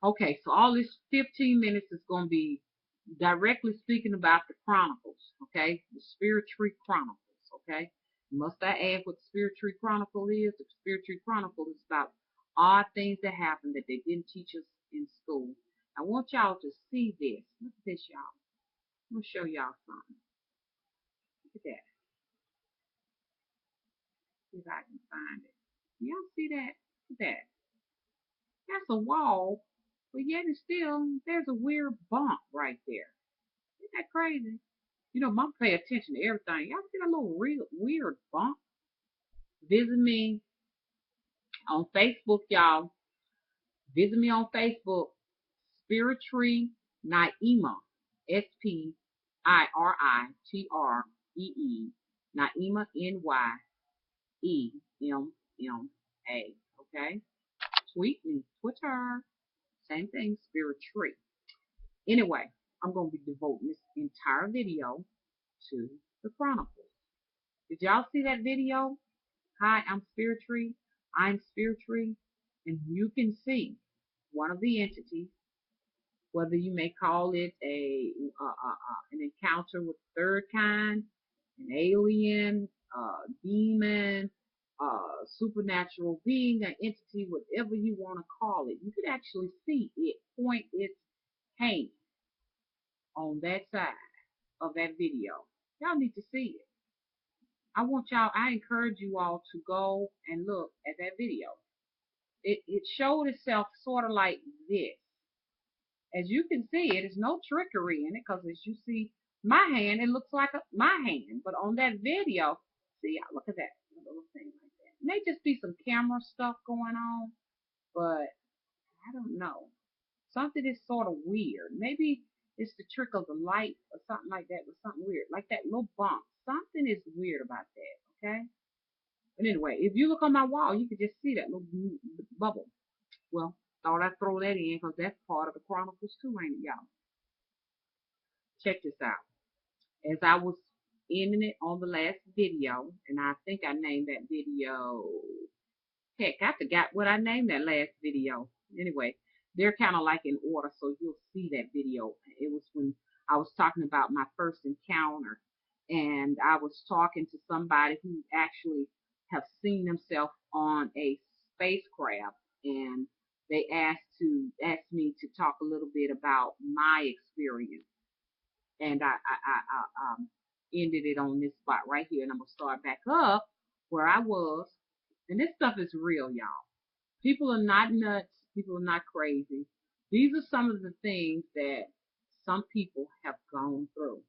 Okay, so all this 15 minutes is going to be directly speaking about the Chronicles, okay? The Spiritree Chronicles, okay? Must I add what the Spiritree Chronicle is? The Spiritree Chronicle is about odd things that happen that they didn't teach us in school. I want y'all to see this. Look at this, y'all. I'm going to show y'all something. Look at that. See if I can find it. Y'all see that? Look at that. That's a wall, but yet and still, there's a weird bump right there. Isn't that crazy? You know, mom pay attention to everything. Y'all see that little real weird bump? Visit me on Facebook, y'all. Visit me on Facebook, Spiritree Naima, Spiritree, Naima, Nyemma. Okay? Tweet me, Twitter, same thing, Spiritree. Anyway, I'm going to be devoting this entire video to the Chronicles. Did y'all see that video? Hi, I'm Spiritree. I'm Spiritree. And you can see one of the entities, whether you may call it an encounter with the third kind, an alien, demon, supernatural being, an entity, whatever you want to call it. You could actually see it point its hand on that side of that video. Y'all need to see it. I encourage you all to go and look at that video. It showed itself sort of like this. As you can see, it is no trickery in it because as you see my hand, it looks like my hand. But on that video, see, look at that little thing like that. It may just be some camera stuff going on, but I don't know. Something is sort of weird. Maybe it's the trick of the light or something like that, but something weird, like that little bump. Something is weird about that, okay? But anyway, if you look on my wall, you can just see that little bubble. Well, thought I'd throw that in because that's part of the Chronicles too, ain't it, y'all? Check this out. As I was ending it on the last video, and I think I named that video, heck, I forgot what I named that last video. Anyway, they're kind of like in order, so you'll see that video. It was when I was talking about my first encounter, and I was talking to somebody who actually have seen themselves on a spacecraft, and they asked me to talk a little bit about my experience, and I ended it on this spot right here, and I'm gonna start back up where I was, and this stuff is real, y'all. People are not nuts. People are not crazy. These are some of the things that some people have gone through.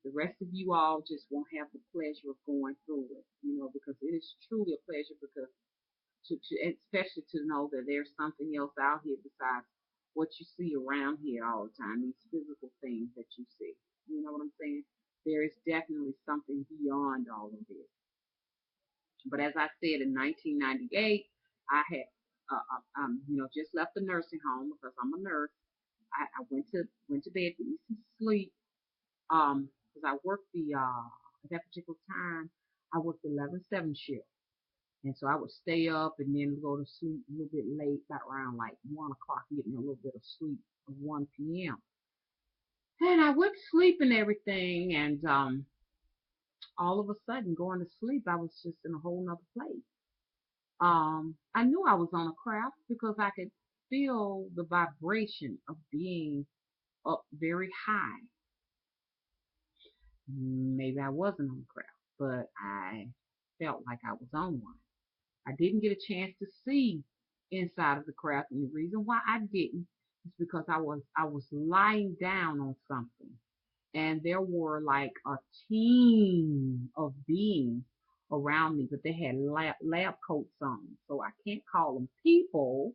The rest of you all just won't have the pleasure of going through it, because it is truly a pleasure because especially to know that there's something else out here besides what you see around here all the time, these physical things that you see. You know what I'm saying? There is definitely something beyond all of this. But as I said, in 1998, I had, just left the nursing home because I'm a nurse. I went to bed to eat some sleep. Because I worked at that particular time, I worked 11/7 shift. And so I would stay up and then go to sleep a little bit late, about around like 1 o'clock, getting a little bit of sleep at 1 p.m. And I went to sleep and everything, and all of a sudden, going to sleep, I was just in a whole nother place. I knew I was on a craft because I could feel the vibration of being up very high. Maybe I wasn't on a craft, but I felt like I was on one. I didn't get a chance to see inside of the craft, and the reason why I didn't is because I was lying down on something, and there were like a team of beings around me, but they had lab coats on, so I can't call them people.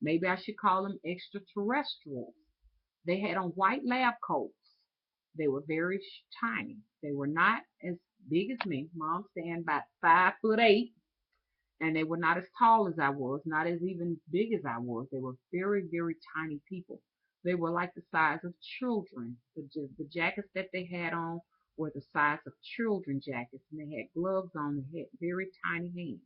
Maybe I should call them extraterrestrials. They had on white lab coats. They were very tiny. They were not as big as me. Mom stand about 5'8", and they were not as tall as I was, not as even big as I was. They were very, very tiny people. They were like the size of children. The jackets that they had on were the size of children jackets, and they had gloves on. They had very tiny hands.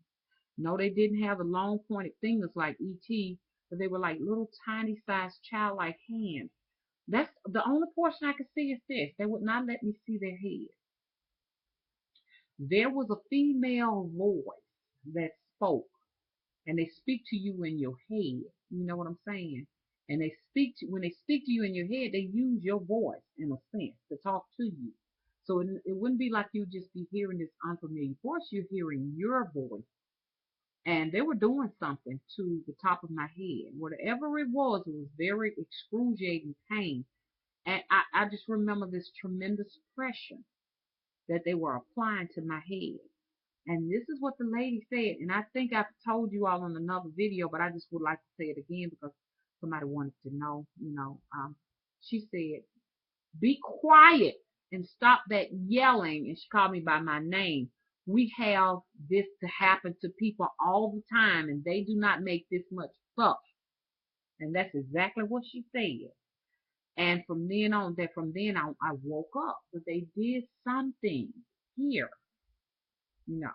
No, they didn't have the long pointed fingers like E.T., but they were like little tiny sized childlike hands. That's the only portion I could see is this. They would not let me see their head. There was a female voice that spoke, and they speak to you in your head. You know what I'm saying? And when they speak to you in your head, they use your voice in a sense to talk to you. So it wouldn't be like you just be hearing this unfamiliar voice. You're hearing your voice, and they were doing something to the top of my head. Whatever it was very excruciating pain. And I just remember this tremendous pressure that they were applying to my head. And this is what the lady said. And I think I've told you all in another video, but I just would like to say it again because somebody wanted to know, she said, be quiet and stop that yelling. And she called me by my name. We have this to happen to people all the time, and they do not make this much fuss. And that's exactly what she said. And from then on, I woke up. But they did something here, you know.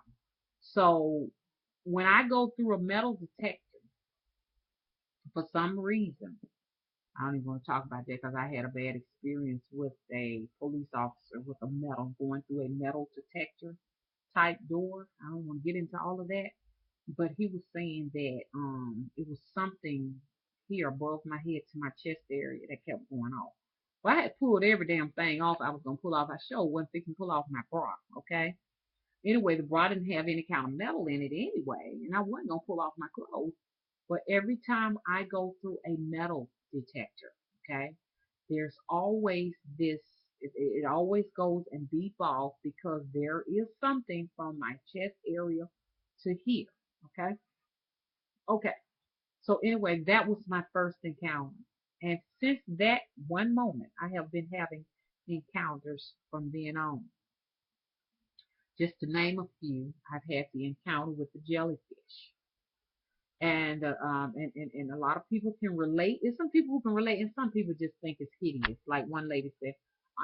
So when I go through a metal detector, for some reason, I don't even want to talk about that because I had a bad experience with a police officer with a metal going through a metal detector type door. I don't want to get into all of that, but he was saying that it was something here above my head to my chest area that kept going off. Well, I had pulled every damn thing off I was gonna pull off. I sure wasn't fixing to pull off my bra, okay? Anyway, the bra didn't have any kind of metal in it anyway, and I wasn't gonna pull off my clothes. But every time I go through a metal detector, okay, there's always this, it always goes and beep off because there is something from my chest area to here, okay? Okay, so anyway, that was my first encounter. And since that one moment, I have been having encounters from then on. Just to name a few, I've had the encounter with the jellyfish. And a lot of people can relate. There's some people who can relate, and some people just think it's hideous. Like one lady said,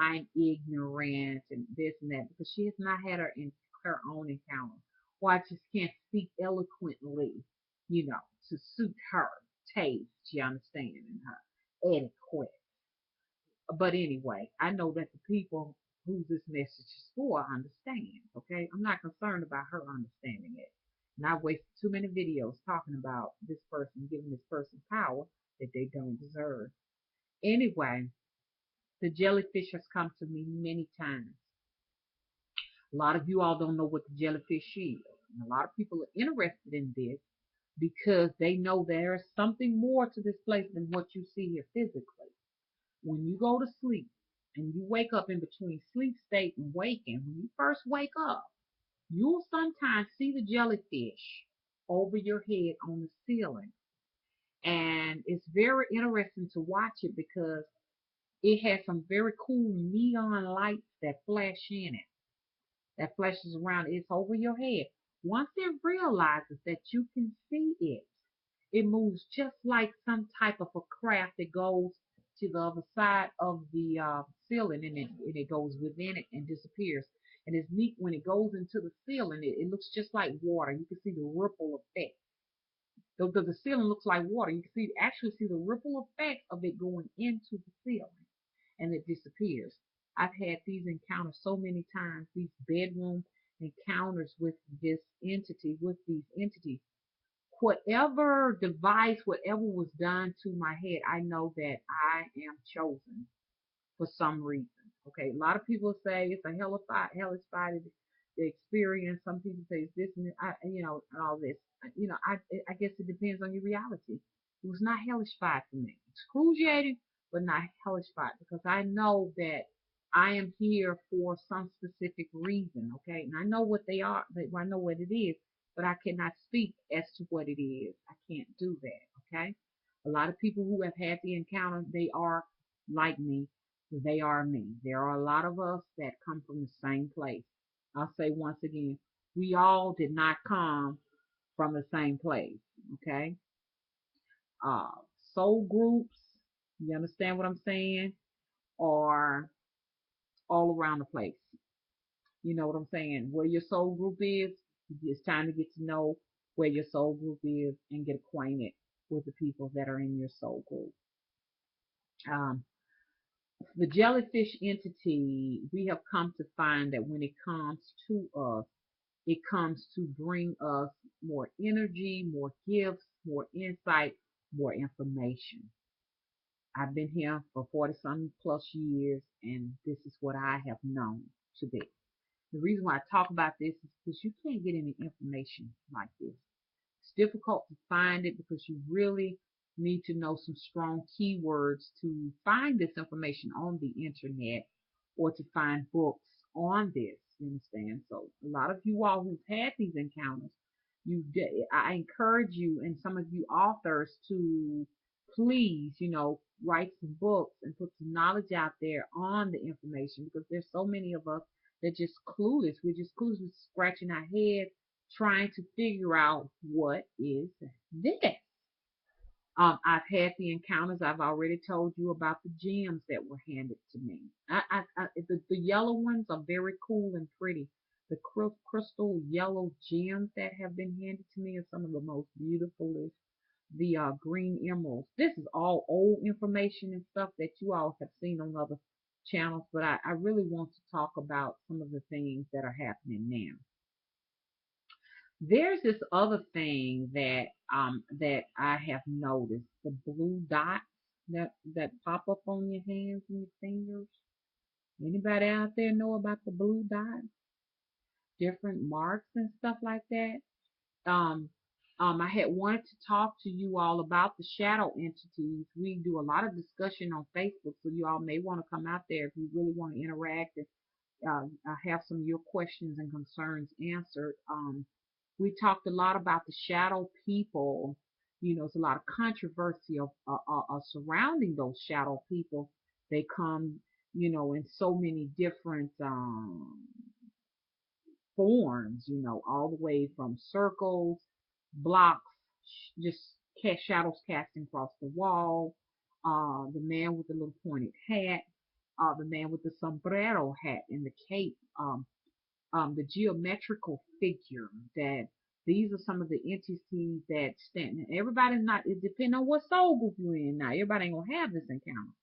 "I'm ignorant," and this and that because she has not had her own encounter. Or I just can't speak eloquently, to suit her taste. You understand, and her etiquette. But anyway, I know that the people who this message is for understand. Okay, I'm not concerned about her understanding it. And I've wasted too many videos talking about this person, giving this person power that they don't deserve. Anyway, the jellyfish has come to me many times. A lot of you all don't know what the jellyfish is. And a lot of people are interested in this because they know there is something more to this place than what you see here physically. When you go to sleep and you wake up in between sleep state and waking, when you first wake up, you'll sometimes see the jellyfish over your head on the ceiling. And it's very interesting to watch it because it has some very cool neon lights that flash in it, that flashes around. It's over your head. Once it realizes that you can see it, it moves just like some type of a craft that goes to the other side of the ceiling, and it goes within it and disappears. And it's neat when it goes into the ceiling, it looks just like water. You can see the ripple effect. Though the ceiling looks like water, you can actually see the ripple effect of it going into the ceiling, and it disappears. I've had these encounters so many times, these bedroom encounters with these entities. Whatever device, whatever was done to my head, I know that I am chosen for some reason. Okay, a lot of people say it's a hellish fight the experience. Some people say it's this and and all this. I guess it depends on your reality. It was not hellish fight for me. Excruciating, but not hellish fight because I know that I am here for some specific reason. Okay, and I know what they are. I know what it is, but I cannot speak as to what it is. I can't do that. Okay, a lot of people who have had the encounter, they are like me. They are me. There are a lot of us that come from the same place. I'll say once again, we all did not come from the same place. Okay. Uh, Soul groups, you understand what I'm saying? Are all around the place. You know what I'm saying? Where your soul group is, it's time to get to know where your soul group is and get acquainted with the people that are in your soul group. Um, the jellyfish entity, we have come to find that when it comes to us, it comes to bring us more energy, more gifts, more insight, more information. I've been here for 40 some plus years, and this is what I have known to be. The reason why I talk about this is because you can't get any information like this. It's difficult to find it because you really need to know some strong keywords to find this information on the internet or to find books on this. You understand? So a lot of you all who've had these encounters, I encourage you and some of you authors to please, write some books and put some knowledge out there on the information because there's so many of us that just clueless. We're just clueless, we're scratching our head trying to figure out what is this. I've had the encounters. I've already told you about the gems that were handed to me. The yellow ones are very cool and pretty. The crystal yellow gems that have been handed to me are some of the most beautiful. The green emeralds. This is all old information and stuff that you all have seen on other channels, but I really want to talk about some of the things that are happening now. There's this other thing that I have noticed, the blue dots that pop up on your hands and your fingers. Anybody out there know about the blue dots? Different marks and stuff like that. Um, I had wanted to talk to you all about the shadow entities. We do a lot of discussion on Facebook, so you all may want to come out there if you really want to interact and have some of your questions and concerns answered. We talked a lot about the shadow people. There's a lot of controversy surrounding those shadow people. They come, in so many different forms, all the way from circles, blocks, just shadows casting across the wall, the man with the little pointed hat, the man with the sombrero hat and the cape, the geometrical figure. That these are some of the entities that stand. Everybody's not, it depends on what soul group you're in. Now, everybody ain't gonna have this encounter.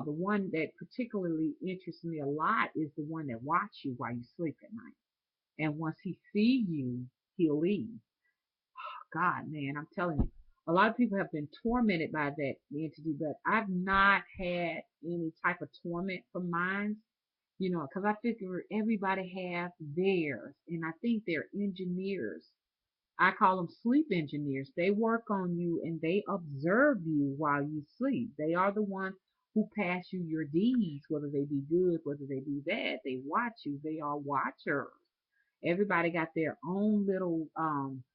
The one that particularly interests me a lot is the one that watch you while you sleep at night. And once he see you, he'll leave. God, man, I'm telling you, a lot of people have been tormented by that entity, but I've not had any type of torment from mine, because I figure everybody has theirs, and I think they're engineers. I call them sleep engineers. They work on you and they observe you while you sleep. They are the ones who pass you your deeds, whether they be good, whether they be bad. They watch you. They are watchers. Everybody got their own little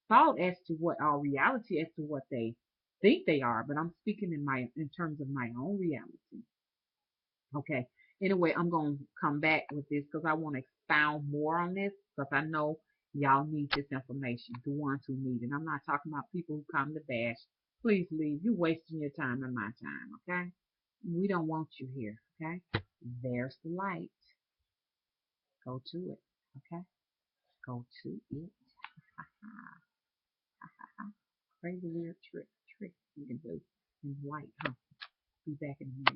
thought as to what our reality, as to what they think they are. But I'm speaking in terms of my own reality. Okay. Anyway, I'm going to come back with this because I want to expound more on this because I know y'all need this information, the ones who need it. I'm not talking about people who come to bash. Please leave. You're wasting your time and my time, okay? We don't want you here, okay? There's the light. Go to it, okay? Go to it. Crazy weird trick you can do in light, huh? Be back in a minute.